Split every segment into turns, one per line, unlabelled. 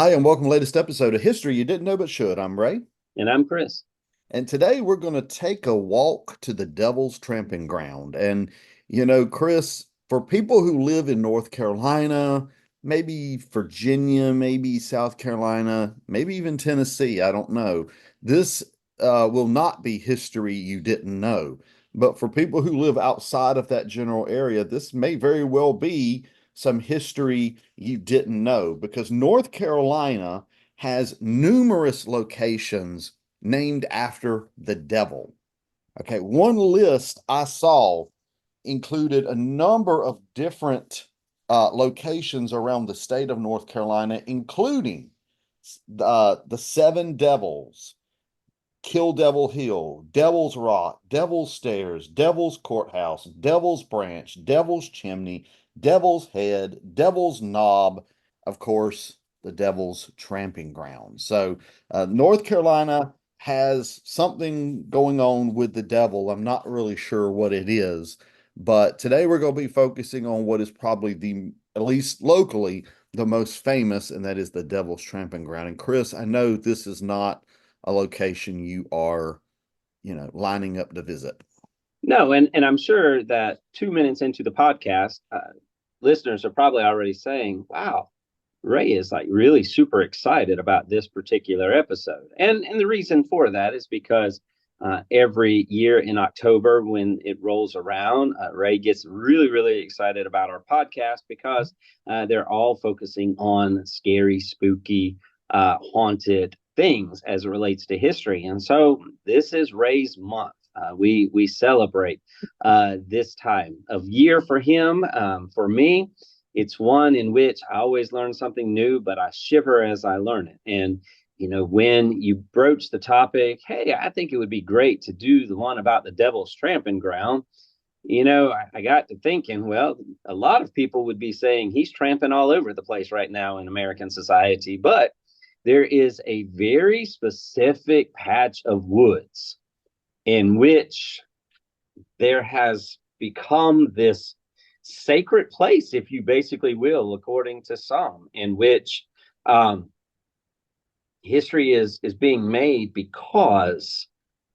Hi, and welcome to the latest episode of History You Didn't Know But Should. I'm Ray,
And I'm Chris.
and today we're going to take a walk to the Devil's Tramping Ground. And, Chris, for people who live in North Carolina, maybe Virginia, maybe South Carolina, maybe even Tennessee, I don't know, this will not be history you didn't know. But for people who live outside of that general area, this may very well be some history you didn't know because North Carolina has numerous locations named after the devil. Okay, one list I saw included a number of different locations around the state of North Carolina, including the Seven Devils, Kill Devil Hill, Devil's Rock, Devil's Stairs, Devil's Courthouse, Devil's Branch, Devil's Chimney, Devil's Head, Devil's Knob, of course, the Devil's Tramping Ground. So, North Carolina has something going on with the devil. I'm not really sure what it is, but today we're going to be focusing on what is probably at least locally, the most famous, and that is the Devil's Tramping Ground. And Chris, I know this is not a location you are, lining up to visit.
No, and I'm sure that 2 minutes into the podcast, listeners are probably already saying, "Wow, Ray is like really super excited about this particular episode." And the reason for that is because every year in October, when it rolls around, Ray gets really excited about our podcast because they're all focusing on scary, spooky, haunted things as it relates to history. And so this is Ray's month. We celebrate this time of year for him. For me, it's one in which I always learn something new, but I shiver as I learn it. And when you broach the topic, hey, I think it would be great to do the one about the Devil's Tramping Ground. I got to thinking, well, a lot of people would be saying he's tramping all over the place right now in American society, but there is a very specific patch of woods in which there has become this sacred place, if you basically will, according to some, in which history is being made because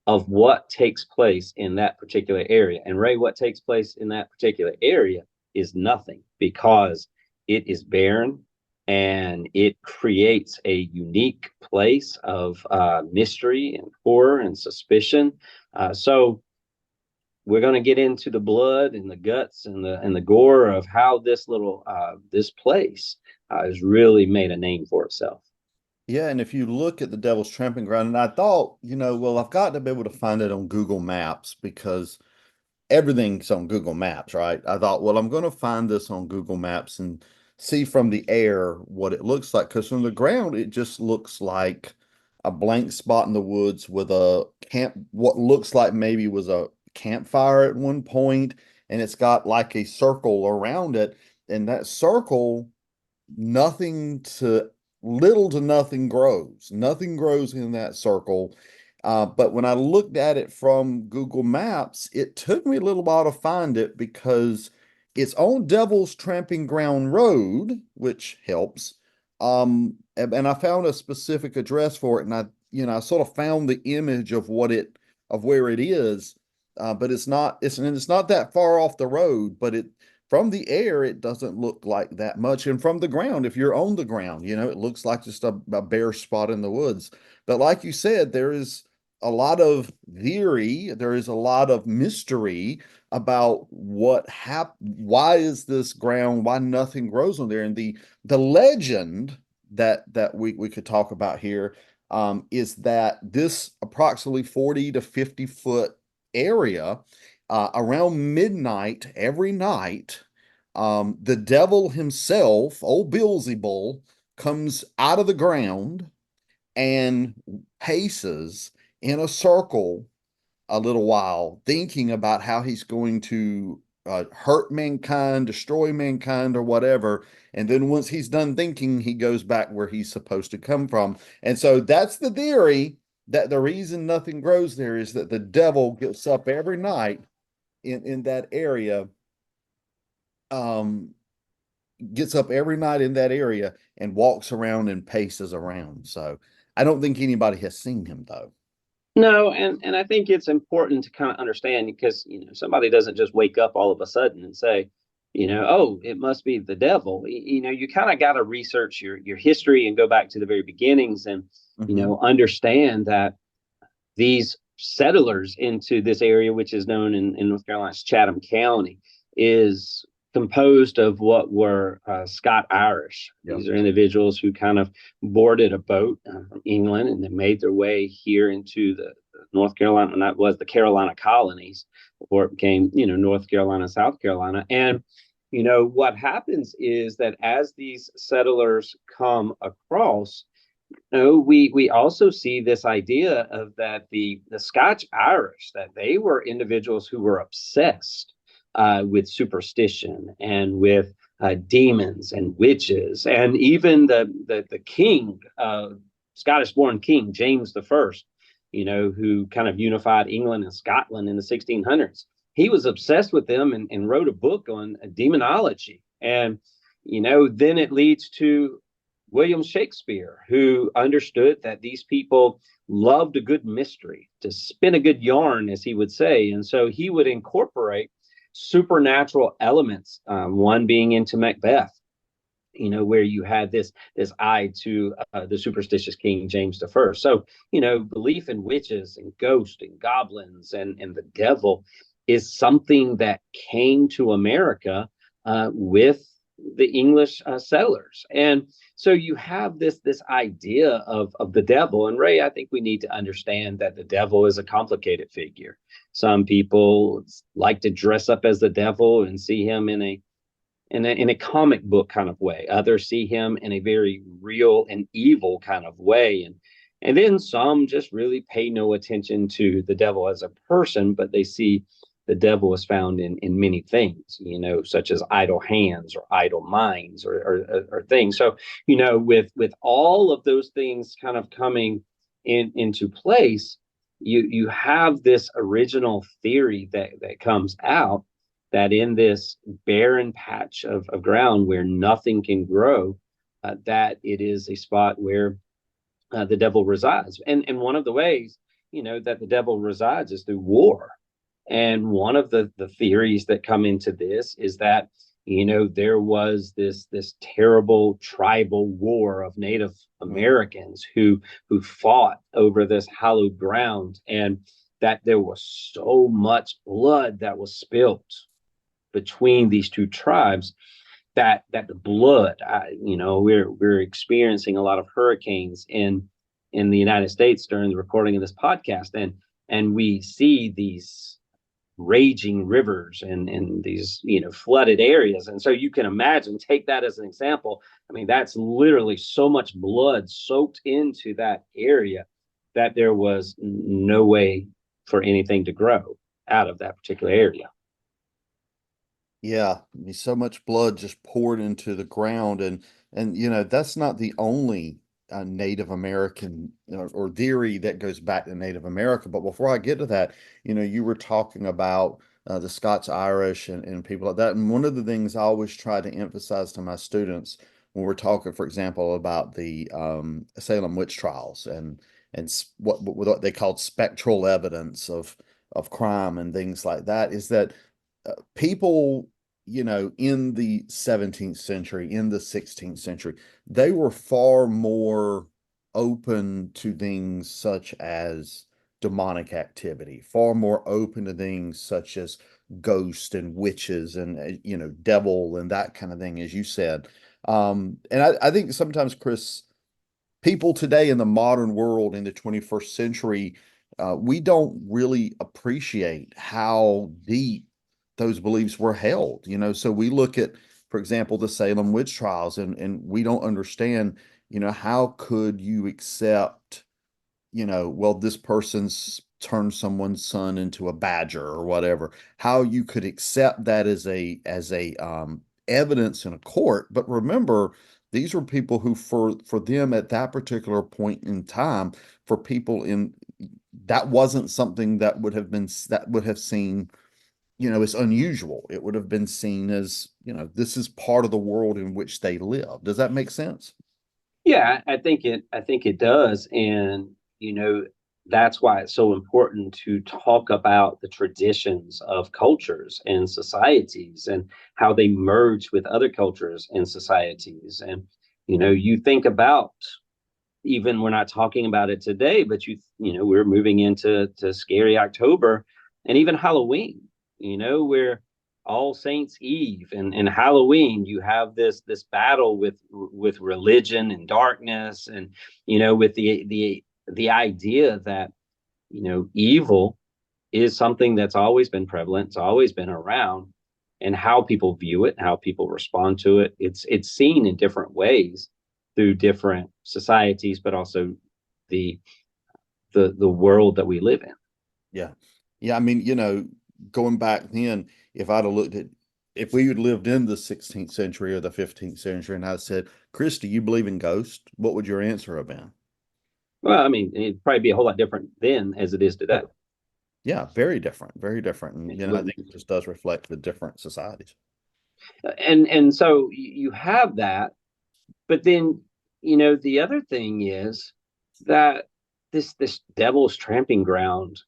of what takes place in that particular area. And Ray, what takes place in that particular area is nothing because it is barren and it creates a unique place of mystery and horror and suspicion. So we're going to get into the blood and the guts and the gore of how this little this place has really made a name for itself.
Yeah, and if you look at the Devil's Tramping Ground, and I thought, well, I've got to be able to find it on Google Maps because everything's on Google Maps, right? I thought, well, I'm going to find this on Google Maps and see from the air what it looks like. Because from the ground, it just looks like a blank spot in the woods with what looks like maybe was a campfire at one point, and it's got like a circle around it. And that circle, nothing to little to nothing grows. Nothing grows in that circle. But when I looked at it from Google Maps, it took me a little while to find it because it's on Devil's Tramping Ground Road, which helps. And I found a specific address for it, and I sort of found the image of where it is. But it's not that far off the road, but from the air, it doesn't look like that much. And from the ground, if you're on the ground, it looks like just a bare spot in the woods. But like you said, there is a lot of theory, there is a lot of mystery about why is this ground, why nothing grows on there. And the legend that we could talk about here is that this approximately 40 to 50 foot area around midnight every night, the devil himself, old Beelzebul, comes out of the ground and paces in a circle a little while, thinking about how he's going to hurt mankind, destroy mankind, or whatever. And then once he's done thinking, he goes back where he's supposed to come from. And so that's the theory that the reason nothing grows there is that the devil gets up every night in that area, um, gets up every night in that area and walks around and paces around. So I don't think anybody has seen him though.
No, and I think it's important to kind of understand because somebody doesn't just wake up all of a sudden and say, oh, it must be the devil. You kind of got to research your history and go back to the very beginnings and
Hmm.
understand that these settlers into this area, which is known in North Carolina's Chatham County, is composed of what were Scott Irish.
Yep.
These are individuals who kind of boarded a boat from England and then made their way here into the North Carolina, and that was the Carolina colonies, before it became, North Carolina, South Carolina. And, what happens is that as these settlers come across, we also see this idea of that the Scotch Irish, that they were individuals who were obsessed with superstition and with demons and witches, and even the king, Scottish-born King James the First, who kind of unified England and Scotland in the 1600s. He was obsessed with them and wrote a book on demonology, and then it leads to William Shakespeare, who understood that these people loved a good mystery, to spin a good yarn, as he would say. And so he would incorporate supernatural elements, one being into Macbeth, where you had this eye to the superstitious King James the First. So, belief in witches and ghosts and goblins and the devil is something that came to America with the English settlers. And so you have this idea of the devil. And Ray, I think we need to understand that the devil is a complicated figure. Some people like to dress up as the devil and see him in a comic book kind of way. Others see him in a very real and evil kind of way. And then some just really pay no attention to the devil as a person, but they see the devil is found in many things, such as idle hands or idle minds or things. So, with all of those things kind of coming into place, you have this original theory that comes out that in this barren patch of ground where nothing can grow, that it is a spot where the devil resides. And one of the ways, that the devil resides is through war. And one of the theories that come into this is that, there was this terrible tribal war of Native Americans who fought over this hallowed ground, and that there was so much blood that was spilt between these two tribes that the blood, we're experiencing a lot of hurricanes in the United States during the recording of this podcast, and we see these raging rivers and these flooded areas. And so you can imagine, take that as an example. I mean, that's literally so much blood soaked into that area that there was no way for anything to grow out of that particular area.
Yeah, I mean, so much blood just poured into the ground, and that's not the only Native American or theory that goes back to Native America. But before I get to that, you were talking about the Scots Irish and people like that. And one of the things I always try to emphasize to my students when we're talking, for example, about the Salem witch trials and what they called spectral evidence of crime and things like that, is that people, in the 17th century, in the 16th century, they were far more open to things such as demonic activity, far more open to things such as ghosts and witches and, devil and that kind of thing, as you said. And I think sometimes, Chris, people today in the modern world in the 21st century, we don't really appreciate how deep those beliefs were held. So we look at, for example, the Salem witch trials, and we don't understand, how could you accept, well, this person's turned someone's son into a badger or whatever, how you could accept that as a evidence in a court. But remember, these were people who, for them at that particular point in time, for people in that wasn't something that would have seen it's unusual. It would have been seen as, this is part of the world in which they live. Does that make sense?
Yeah, I think it does. And that's why it's so important to talk about the traditions of cultures and societies and how they merge with other cultures and societies. And you think about, even we're not talking about it today, but we're moving into scary October and even Halloween, where All Saints Eve and Halloween, you have this battle with religion and darkness, and with the idea that evil is something that's always been prevalent, it's always been around, and how people view it, how people respond to it, it's seen in different ways through different societies, but also the the world that we live in.
Yeah. Yeah. I mean, going back then, if I'd have looked at, if we had lived in the 16th century or the 15th century and I said, Chris, do you believe in ghosts? What would your answer have been?
Well, I mean, it'd probably be a whole lot different then as it is today.
Oh, yeah, very different, very different. And,
It
I
wouldn't.
think it just does reflect the different societies.
And so you have that, but then the other thing is that this devil's tramping ground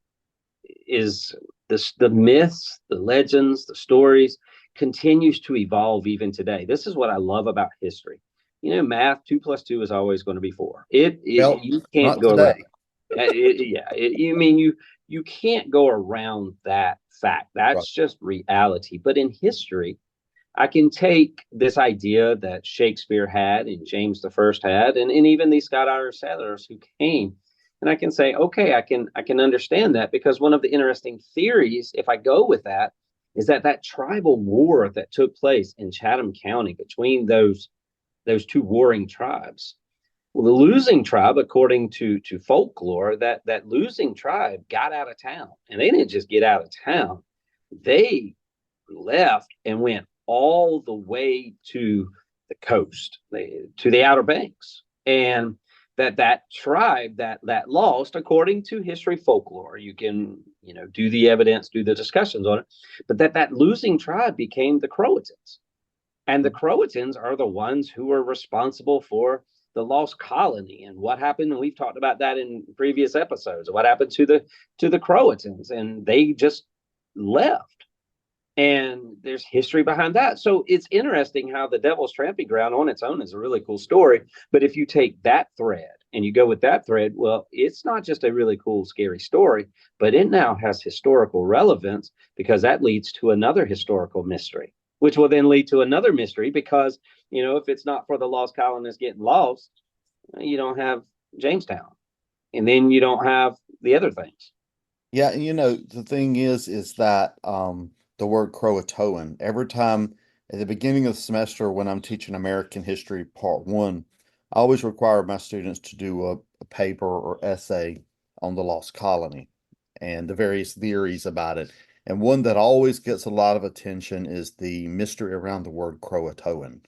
is the myths, the legends, the stories continues to evolve even today. This is what I love about history. Math, 2 plus 2 is always going to be 4.
Well,
You can't
not
go around.
today.
You can't go around that fact.
Right.
That's just reality. But in history, I can take this idea that Shakespeare had and James the First had, and even these Scott Irish settlers who came, and I can say, okay, I can understand that, because one of the interesting theories, if I go with that, is that tribal war that took place in Chatham County between those two warring tribes. Well, the losing tribe, according to folklore, that losing tribe got out of town, and they didn't just get out of town; they left and went all the way to the coast, to the Outer Banks, and that tribe that lost, according to history folklore, you can do the evidence, do the discussions on it, but that losing tribe became the Croatans, and the Croatans are the ones who are responsible for the lost colony and what happened. And we've talked about that in previous episodes. What happened to the Croatans, and they just left, and there's history behind that. So it's interesting how the Devil's Tramping Ground on its own is a really cool story. But if you take that thread and you go with that thread, well, it's not just a really cool, scary story, but it now has historical relevance, because that leads to another historical mystery, which will then lead to another mystery, because, if it's not for the lost colonists getting lost, you don't have Jamestown. And then you don't have the other things.
Yeah, and the thing is that the word Croatoan, every time at the beginning of the semester when I'm teaching American history part one, I always require my students to do a paper or essay on the lost colony and the various theories about it. And one that always gets a lot of attention is the mystery around the word Croatoan.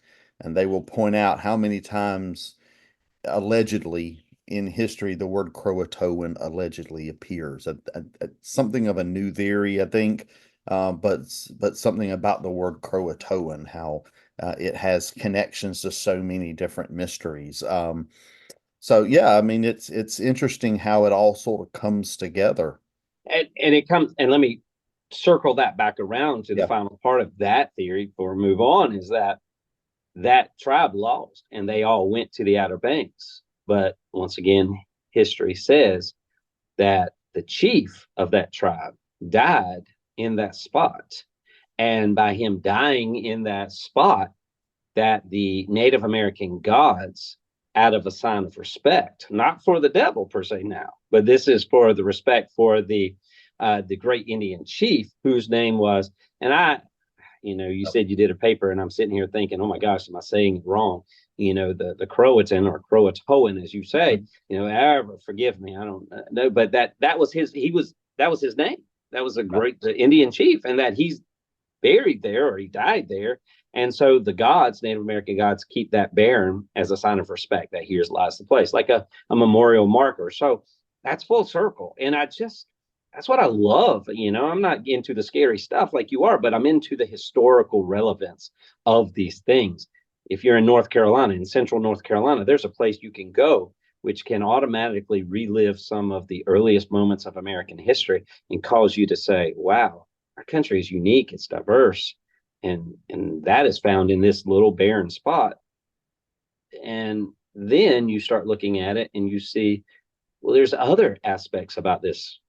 And they will point out how many times allegedly in history the word Croatoan allegedly appears. Something of a new theory, I think, but something about the word Croatoan, how it has connections to so many different mysteries. So yeah, I mean it's interesting how it all sort of comes together.
And it comes, and let me circle that back around to the
Yeah.
final part of that theory before we move on, is that tribe lost and they all went to the Outer Banks. But once again, history says that the chief of that tribe died in that spot. And by him dying in that spot, that the Native American gods, out of a sign of respect, not for the devil per se now, but this is for the respect for the great Indian chief whose name was, and you said you did a paper, and I'm sitting here thinking, oh my gosh, am I saying it wrong? The Croatan or Croatoan, as you say, forgive me, I don't know, but that was that was his name. That was a great the Indian chief, and that he's buried there, or he died there. And so the gods, Native American gods, keep that barren as a sign of respect, that here's lies the place, like a memorial marker. So that's full circle. And I just that's what I love. I'm not into the scary stuff like you are, but I'm into the historical relevance of these things. If you're in North Carolina, in central North Carolina, there's a place you can go which can automatically relive some of the earliest moments of American history and cause you to say, wow, our country is unique, it's diverse. And that is found in this little barren spot. And then you start looking at it and you see, well, there's other aspects about this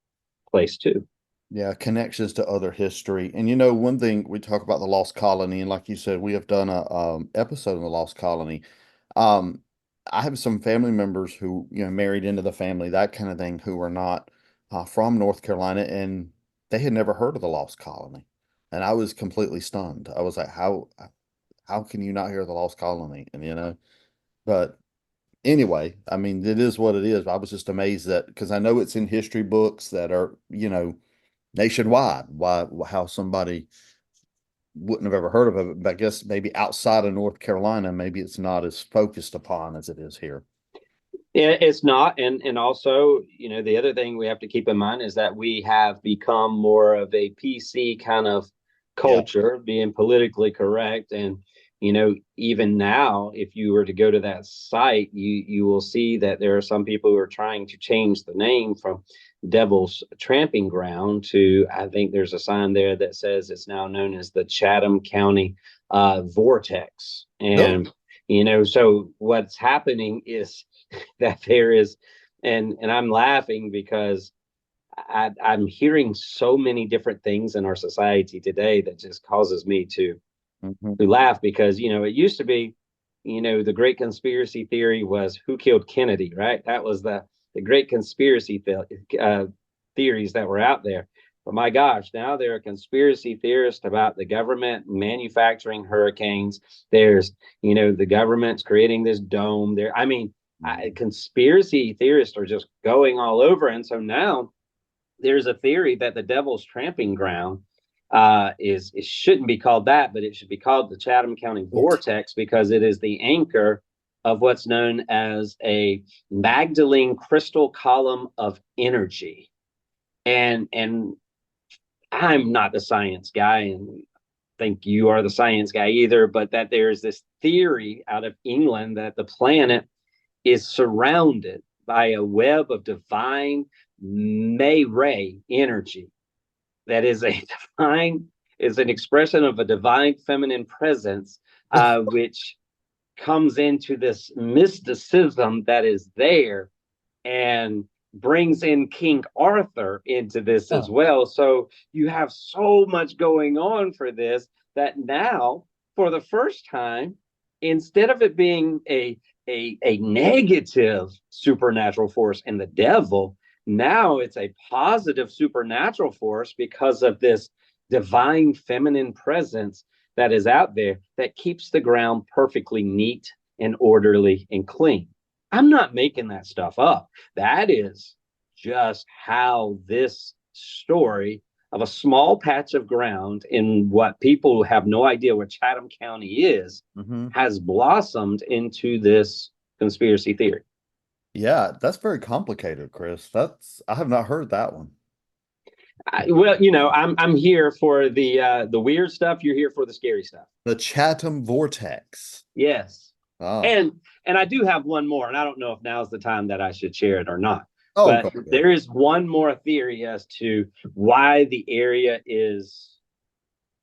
place too.
Yeah, connections to other history. And one thing we talk about the Lost Colony, and like you said, we have done a episode on the Lost Colony. Um, I have some family members who, married into the family, that kind of thing, who are not from North Carolina, and they had never heard of the Lost Colony. And I was completely stunned. I was like, how can you not hear of the Lost Colony? And but anyway, I mean, it is what it is. I was just amazed that because I know it's in history books that are, nationwide. Why, how somebody wouldn't have ever heard of it, but I guess maybe outside of North Carolina, maybe it's not as focused upon as it is here.
It's not, and also, the other thing we have to keep in mind is that we have become more of a PC kind of
Yeah.
culture, being politically correct, and even now, if you were to go to that site, you will see that there are some people who are trying to change the name from Devil's Tramping Ground to, I think there's a sign there that says it's now known as the Chatham County Vortex,
Really?
and so what's happening is that there is, and I'm laughing because I'm hearing so many different things in our society today that just causes me
Hmm.
to laugh because it used to be, the great conspiracy theory was who killed Kennedy, right? That was the great conspiracy theories that were out there. But my gosh, now there are conspiracy theorists about the government manufacturing hurricanes. There's, the government's creating this dome. I mean, conspiracy theorists are just going all over. And so now there's a theory that the Devil's Tramping Ground is it shouldn't be called that, but it should be called the Chatham County Vortex because it is the anchor of what's known as a Magdalene crystal column of energy. And I'm not the science guy, and think you are the science guy either, but that there's this theory out of England that the planet is surrounded by a web of divine May Ray energy that is a divine, is an expression of a divine feminine presence, which comes into this mysticism that is there and brings in King Arthur into this as
Yeah.
well. So you have so much going on for this that now, for the first time, instead of it being a negative supernatural force and the devil, now it's a positive supernatural force because of this divine feminine presence that is out there that keeps the ground perfectly neat and orderly and clean. I'm not making that stuff up. That is just how this story of a small patch of ground in what people have no idea what Chatham County is
Hmm.
has blossomed into this conspiracy theory.
Yeah, that's very complicated, Chris. I have not heard that one.
Well, I'm here for the weird stuff. You're here for the scary stuff.
The Chatham Vortex.
Yes,
Oh.
and and I do have one more, and I don't know if now's the time that I should share it or not.
Oh,
But
go ahead.
there is one more theory as to why the area is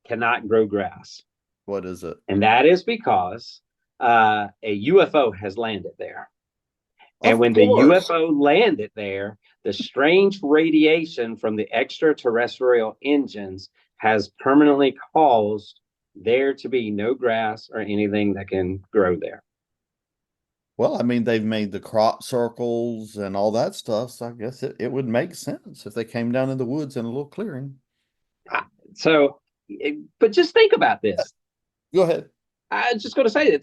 cannot grow grass,
What is it?
and that is because a UFO has landed there. And
Of
when the
course.
UFO landed there, the strange radiation from the extraterrestrial engines has permanently caused there to be no grass or anything that can grow there.
Well, I mean, they've made the crop circles and all that stuff, so I guess it would make sense if they came down in the woods in a little clearing.
So, but just think about this.
Go ahead.
I'm just going to say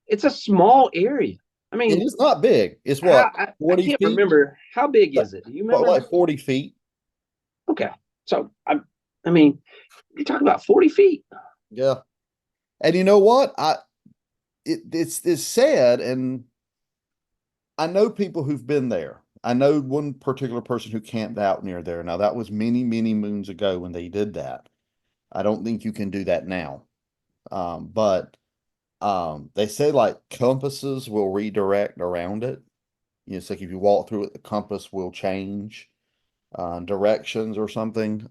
it's a small area. I
It
mean,
is not big. It's
how
what,
I
40
can't
feet?
remember how big is it. Do you
What,
remember?
like 40 feet?
Okay, so I mean, you're talking about 40 feet.
Yeah. And you know what? It's sad, and I know people who've been there, I know one particular person who camped out near there. Now that was many, many moons ago when they did that. I don't think you can do that now. But they say like compasses will redirect around it. You know, it's like if you walk through it, the compass will change directions or something.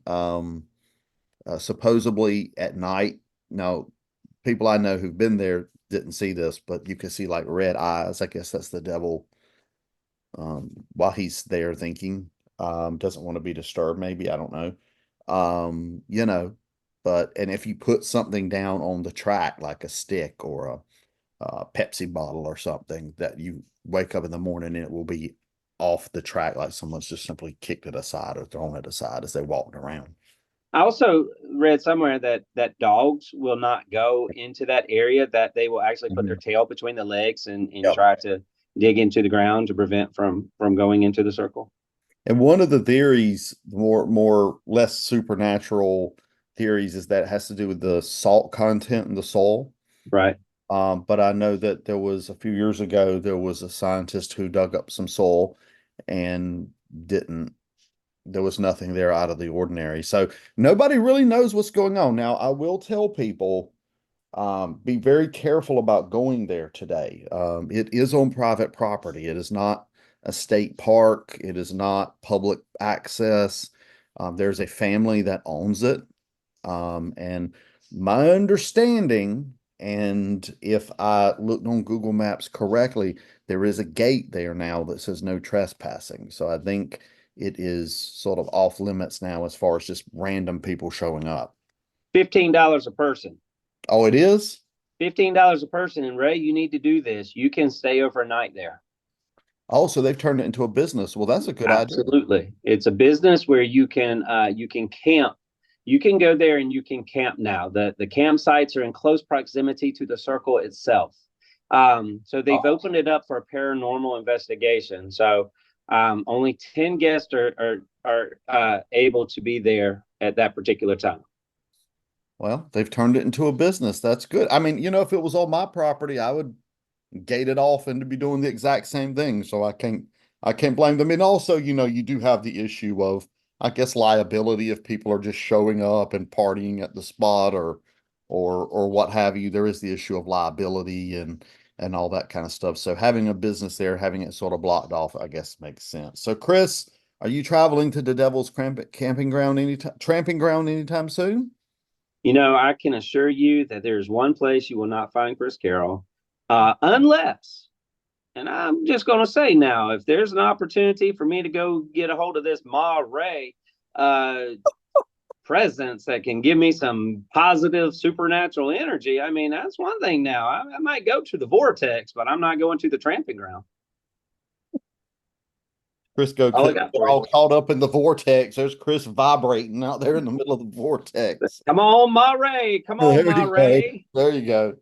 Supposedly at night. Now, people I know who've been there didn't see this, but you can see like red eyes. I guess that's the devil while he's there thinking. Doesn't want to be disturbed, maybe. I don't know. You know, but and if you put something down on the track, like a stick or a Pepsi bottle or something, that you wake up in the morning and it will be off the track, like someone's just simply kicked it aside or thrown it aside as they walked around.
I also read somewhere that dogs will not go into that area, that they will actually put their
Mhm.
tail between the legs and
Yep.
try to dig into the ground to prevent from going into the circle.
And one of the theories, more less supernatural theories, is that it has to do with the salt content in the soil.
Right.
But I know that there was a few years ago, there was a scientist who dug up some soil and didn't, there was nothing there out of the ordinary. So nobody really knows what's going on. Now, I will tell people, be very careful about going there today. It is on private property. It is not a state park. It is not public access. There's a family that owns it. And my understanding, and if I looked on Google Maps correctly, there is a gate there now that says no trespassing. So I think it is sort of off limits now as far as just random people showing up.
$15 a person.
Oh, it is?
$15 a person. And Ray, you need to do this. You can stay overnight there.
Oh, so they've turned it into a business. Well, that's a good idea.
Absolutely. It's a business where you can camp. You can go there and you can camp now. The campsites are in close proximity to the circle itself. So they've
Oh,
opened it up for a paranormal investigation. So only 10 guests are able to be there at that particular time.
well, they've turned it into a business. That's good. I mean, if it was on my property, I would gate it off and to be doing the exact same thing. So I can't blame them. And also, you do have the issue of, I guess, liability if people are just showing up and partying at the spot or what have you. There is the issue of liability and all that kind of stuff. So having a business there, having it sort of blocked off, I guess makes sense. So Chris, are you traveling to the Devil's Camping Ground anytime, Tramping Ground anytime soon?
I can assure you that there's one place you will not find Chris Carroll, unless, and I'm just going to say now, if there's an opportunity for me to go get a hold of this Ma Ray uh, presence that can give me some positive supernatural energy, I mean, that's one thing now. I might go to the vortex, but I'm not going to the tramping ground.
Chris
I'll look out for you.
all caught up in the vortex. There's Chris vibrating out there in the middle of the vortex.
Come on, Ma Ray. Come on,
There
Ma
you go.
Ray.
There you go.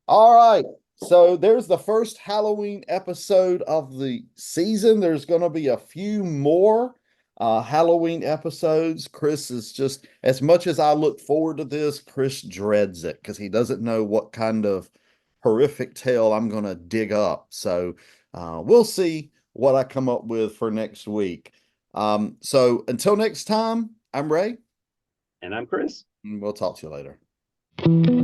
All right. So there's the first Halloween episode of the season. There's going to be a few more Halloween episodes. Chris is just, as much as I look forward to this, Chris dreads it because he doesn't know what kind of horrific tale I'm going to dig up. So we'll see what I come up with for next week. So until next time, I'm Ray,
And I'm Chris.
and we'll talk to you later.